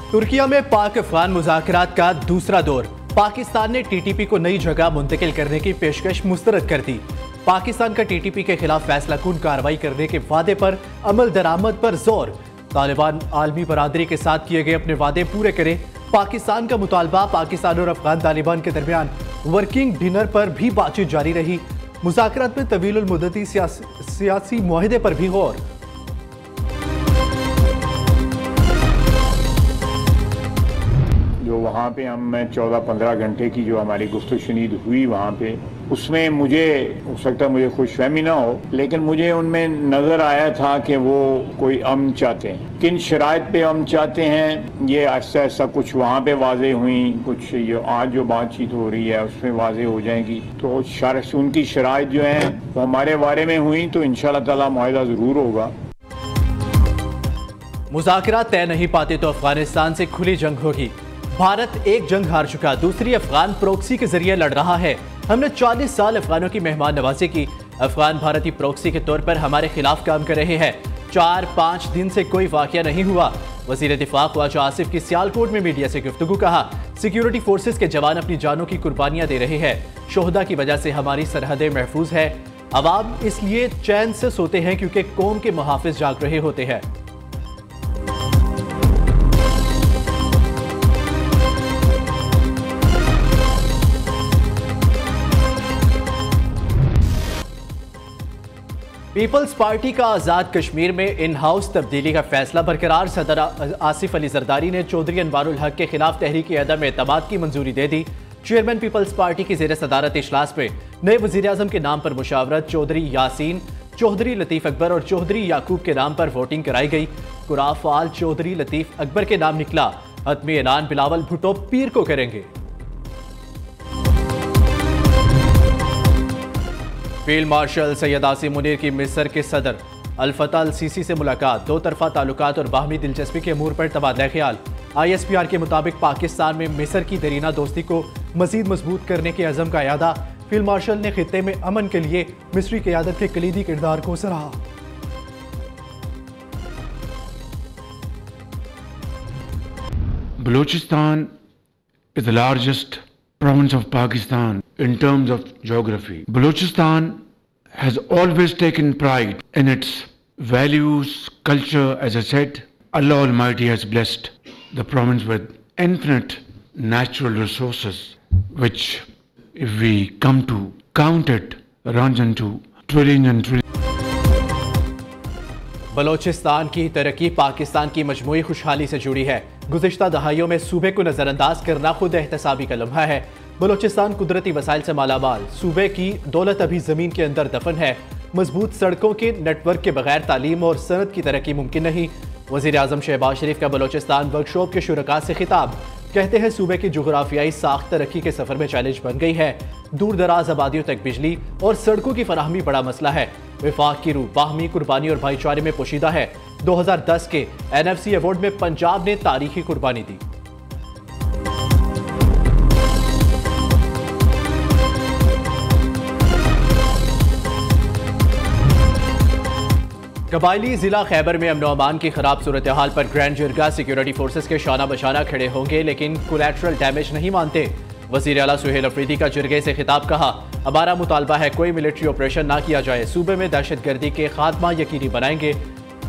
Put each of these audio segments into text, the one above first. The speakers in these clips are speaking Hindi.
तुर्किया में पाक अफगान मुज़ाकरात का दूसरा दौर। पाकिस्तान ने टीटीपी को नई जगह मुंतकिल करने की पेशकश मुस्तरद कर दी। पाकिस्तान का टीटीपी के खिलाफ फैसला कुन कार्रवाई करने के वादे पर अमल दरामद पर जोर। तालिबान आलमी बरादरी के साथ किए गए अपने वादे पूरे करें। पाकिस्तान का मुतालबा। पाकिस्तान और अफगान तालिबान के दरमियान वर्किंग डिनर पर भी बातचीत जारी रही। मुज़ाकरात में तवील मुद्दती सियासी मुआहदे पर भी गौर। जो वहाँ पे हम 14-15 घंटे की जो हमारी गुफ्तगू हुई वहाँ पे, उसमें मुझे हो सकता है मुझे खुशफहमी ना हो, लेकिन मुझे उनमें नज़र आया था कि वो कोई अमन चाहते हैं। किन शराइत पे अमन चाहते हैं ये ऐसा ऐसा कुछ वहाँ पे वाजे हुई, कुछ ये आज जो बातचीत हो रही है उसमें वाजे हो जाएगी। तो उनकी शराइत जो है वो हमारे बारे में हुई तो इंशाअल्लाह ताला मुआहदा ज़रूर होगा। मुज़ाकरात तय नहीं पाते तो अफगानिस्तान से खुली जंग होगी। भारत एक जंग हार चुका, दूसरी अफगान प्रोक्सी के जरिए लड़ रहा है। हमने 40 साल अफगानों की मेहमान नवाजी की। अफगान भारतीय प्रोक्सी के तौर पर हमारे खिलाफ काम कर रहे हैं। 4-5 दिन से कोई वाकया नहीं हुआ। वज़ीर दिफा ख्वाजा आसिफ की सियालकोट में मीडिया से गुफ्तगू। कहा, सिक्योरिटी फोर्सेस के जवान अपनी जानों की कुर्बानियां दे रहे हैं। शोहदा की वजह से हमारी सरहदें महफूज है। अवाम इसलिए चैन से सोते हैं क्योंकि कौम के मुहाफिज जाग रहे होते हैं। पीपल्स पार्टी का आज़ाद कश्मीर में इन हाउस तब्दीली का फैसला बरकरार। सदर आसिफ अली जरदारी ने चौधरी अनवारुल हक के खिलाफ तहरीक अदम एतमाद की मंजूरी दे दी। चेयरमैन पीपल्स पार्टी की ज़ेर सदारत इजलास में नए वज़ीर आज़म के नाम पर मुशावरत। चौधरी यासीन, चौधरी लतीफ़ अकबर और चौधरी याकूब के नाम पर वोटिंग कराई गई। कुराफाल चौधरी लतीफ़ अकबर के नाम निकला। हतमी ऐलान बिलावल भुट्टो पीर को करेंगे। फील्ड मार्शल सैयद आसिम मुनीर की मिस्र के सदर अल फतह अल सीसी से मुलाकात। दो तरफा ताल्लुकात और बाहमी दिलचस्पी के अमूर पर तबादला ख्याल। ISPR के मुताबिक पाकिस्तान में मिस्र की दरीना दोस्ती को मजीद मजबूत करने के अज़म का यादा। फील्ड मार्शल ने खित्ते में अमन के लिए मिस्री क़यादत के कलीदी किरदार को सराहा। Balochistan is the largest province of Pakistan in terms of geography. Balochistan has always taken pride in its values, culture. As I said, Allah Almighty has blessed the province with infinite natural resources, which if we come to count it, runs into trillions and trillions. Balochistan की तरक्की पाकिस्तान की मजमूई खुशहाली से जुड़ी है। गुज़िश्ता दहाइयों में सूबे को नज़रअंदाज करना खुद एहतसाबी का लम्हा है। बलोचिस्तान कुदरती वसाइल से मालामाल, सूबे की दौलत अभी ज़मीन के अंदर दफन है। मजबूत सड़कों के नेटवर्क के बगैर तालीम और सनत की तरक्की मुमकिन नहीं। वज़ीर आज़म शहबाज शरीफ का बलोचिस्तान वर्कशॉप के शुरका से खिताब। कहते हैं सूबे की जोग्राफियाई साख्त तरक्की के सफ़र में चैलेंज बन गई है। दूर दराज आबादियों तक बिजली और सड़कों की फराहमी बड़ा मसला है। विफाक की रूह बाहमी कुर्बानी और भाईचारे में पोशीदा है। 2010 के NFC अवार्ड में पंजाब ने तारीखी कुर्बानी दी। कबायली जिला खैबर में अमन अमान की खराब सूरत हाल पर ग्रैंड जिरगा सिक्योरिटी फोर्सेस के शाना बशाना खड़े होंगे, लेकिन कोलैटरल डैमेज नहीं मानते। वज़ीर आला सुहेल अफरीदी का जिरगे से खिताब। कहा, हमारा मुतालबा है कोई मिलिट्री ऑपरेशन ना किया जाए। सूबे में दहशतगर्दी के खात्मा यकीनी बनाएंगे।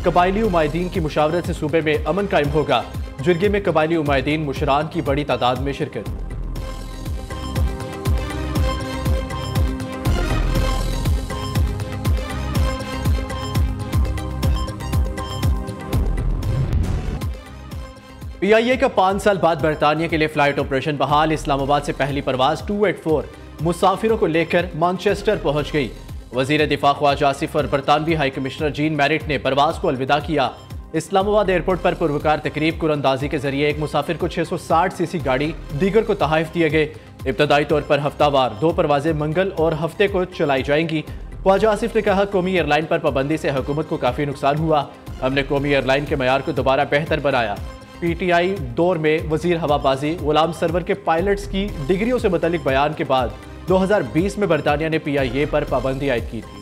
कबायली उमायदीन की मुशावरत से सूबे में अमन कायम होगा। जिरगे में कबायली उमायदीन मुशरान की बड़ी तादाद में शिरकत। PIA का 5 साल बाद बरतानिया के लिए फ्लाइट ऑपरेशन बहाल। इस्लामाबाद से पहली परवाज 284 मुसाफिरों को लेकर मैनचेस्टर पहुंच गई। वजीर दिफा ख्वाजा आसिफ और बरतानवी हाई कमिश्नर जीन मैरिट ने परवाज को अलविदा किया। इस्लामाबाद एयरपोर्ट पर पुरवकार तकरीब कुरंदाजी के जरिए एक मुसाफिर को 660 सीसी गाड़ी, दीगर को तहाइफ दिए गए। इब्तदाई तौर पर हफ्तावार 2 परवाजें मंगल और हफ्ते को चलाई जाएंगी। ख्वाजा आसिफ ने कहा, कौमी एयरलाइन पर पाबंदी से हुकूमत को काफ़ी नुकसान हुआ। हमने कौमी एयरलाइन के मयार को दोबारा बेहतर बनाया। PTI दौर में वजीर हवाबाजी गुलाम सरवर के पायलट्स की डिग्रियों से मुतल्लिक बयान के बाद 2020 में बरतानिया ने PIA पर पाबंदी आयद की थी।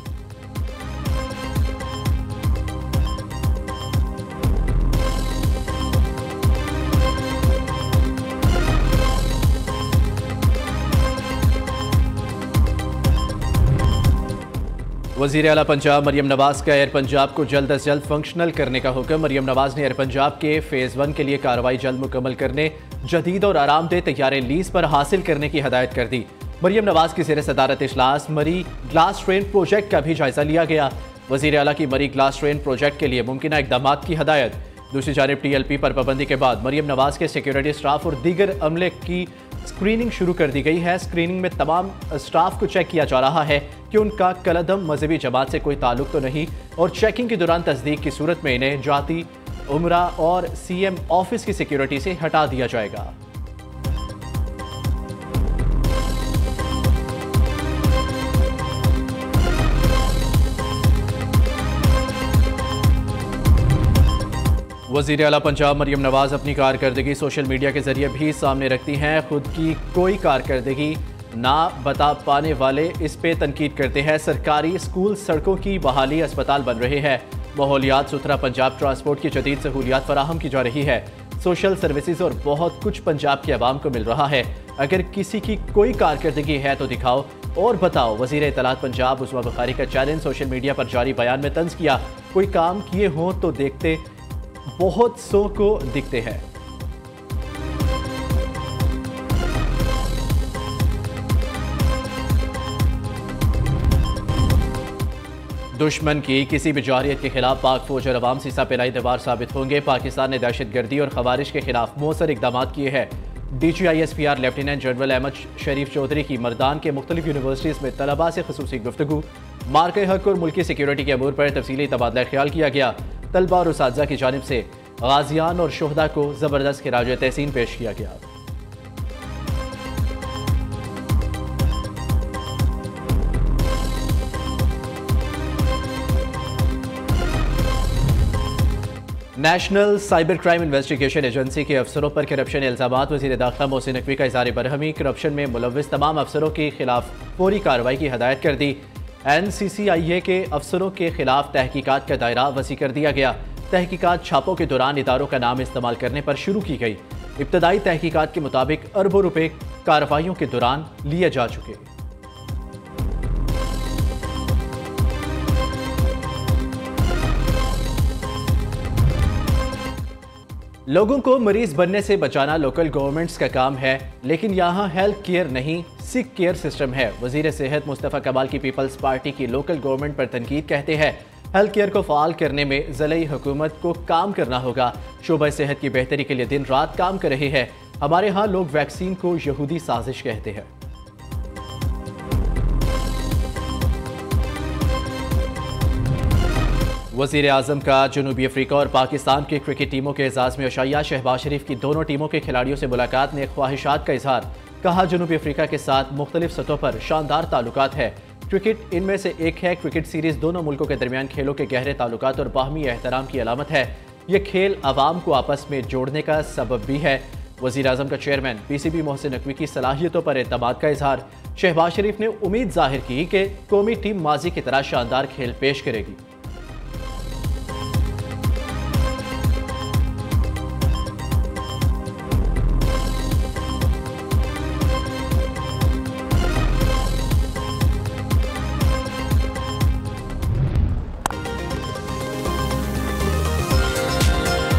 वज़ीर आला पंजाब मरियम नवाज का एयर पंजाब को जल्द अज जल्द फंक्शनल करने का हुक्म। मरियम नवाज ने एयर पंजाब के फेज़ 1 के लिए कार्रवाई जल्द मुकम्मल करने, जदीद और आरामदेह तैयारे लीज पर हासिल करने की हदायत कर दी। मरियम नवाज की ज़ेर सदारत इजलास मरी ग्लास ट्रेन प्रोजेक्ट का भी जायजा लिया गया। वज़ीर आला की मरी ग्लास ट्रेन प्रोजेक्ट के लिए मुमकिन इक़दामात की हदायत। दूसरी जानिब TLP पर पाबंदी के बाद मरियम नवाज के सिक्योरिटी स्टाफ और दीगर अमले की स्क्रीनिंग शुरू कर दी गई है। स्क्रीनिंग में तमाम स्टाफ को चेक किया जा रहा है कि उनका कलअदम मजहबी जमात से कोई ताल्लुक तो नहीं, और चेकिंग के दौरान तस्दीक की सूरत में इन्हें जाती, उमरा और CM ऑफिस की सिक्योरिटी से हटा दिया जाएगा। वज़ीर आला पंजाब मरियम नवाज अपनी कारकर्दगी सोशल मीडिया के जरिए भी सामने रखती हैं। खुद की कोई कारकर्दगी ना बता पाने वाले इस पे तनकीद करते हैं। सरकारी स्कूल, सड़कों की बहाली, अस्पताल बन रहे हैं। माहौलियात सुथरा पंजाब, ट्रांसपोर्ट की जदीद सहूलियात फराहम की जा रही है। सोशल सर्विसेज और बहुत कुछ पंजाब की आवाम को मिल रहा है। अगर किसी की कोई कारकर्दगी है तो दिखाओ और बताओ। वज़ीर इत्तलात पंजाब उस्मा बुखारी का चैलेंज सोशल मीडिया पर जारी बयान में तंज किया। कोई काम किए हों तो देखते बहुत सौ को दिखते हैं। दुश्मन की किसी भी जारियत के खिलाफ पाक फौज और अवाम सीसा पिलाई दीवार साबित होंगे। पाकिस्तान ने दहशतगर्दी और खवारिश के खिलाफ मौसर इकदाम किए हैं। DGISPR लेफ्टिनेंट जनरल अहमद शरीफ चौधरी की मर्दान के मुख्तलिफ यूनिवर्सिटीज़ में तलबा से खसूसी गुफ्तगू। मार्के हक और मुल्की सिक्योरिटी के अमूर पर तफसीली तबादला ख्याल किया गया। तलबा और उसातिज़ा की जानिब से गाजियान और शुहदा को ज़बरदस्त खिराज तहसीन पेश किया गया। National cyber crime investigation agency के अफसरों पर करप्शन इल्जामात। वज़ीर दाखिला मोहसिन नकवी का इज़हार बरहमी। करप्शन में मुलव्विस तमाम अफसरों के खिलाफ फौरी कार्रवाई की हदायत कर दी। NCCIA के अफसरों के खिलाफ तहकीकात का दायरा वसी कर दिया गया। तहकीकात छापों के दौरान इदारों का नाम इस्तेमाल करने पर शुरू की गई। इब्तदाई तहकीकात के मुताबिक अरबों रुपए कार्रवाइयों के दौरान लिए जा चुके। लोगों को मरीज बनने से बचाना लोकल गवर्नमेंट्स का काम है, लेकिन यहाँ हेल्थ केयर नहीं सिक केयर सिस्टम है। वजीर सेहत मुस्तफ़ा कमाल की पीपल्स पार्टी की लोकल गवर्नमेंट पर तनकीद कहते हैं हेल्थ केयर को फ़ाल करने में ज़िले हुकूमत को काम करना होगा। शोबा सेहत की बेहतरी के लिए दिन रात काम कर रहे हैं। हमारे यहाँ लोग वैक्सीन को यहूदी साजिश कहते हैं। वज़ीर आज़म का जनूबी अफ्रीका और पाकिस्तान की क्रिकेट टीमों के एजाज़ में अशाया। शहबाज शरीफ की दोनों टीमों के खिलाड़ियों से मुलाकात ने ख्वाहिशात का इजहार। कहा जनूबी अफ्रीका के साथ मुख्तलिफ सतहों पर शानदार ताल्लुकात है। क्रिकेट इनमें से एक है। क्रिकेट सीरीज़ दोनों मुल्कों के दरमियान खेलों के गहरे ताल्लुकात और बाहमी एहतराम की अलामत है। यह खेल आवाम को आपस में जोड़ने का सबब भी है। वज़ीर आज़म का चेयरमैन PCB मोहसिन नकवी की सलाहियतों पर एतमाद का इजहार। शहबाज शरीफ ने उम्मीद जाहिर की कि कौमी टीम माजी की तरह शानदार खेल पेश करेगी।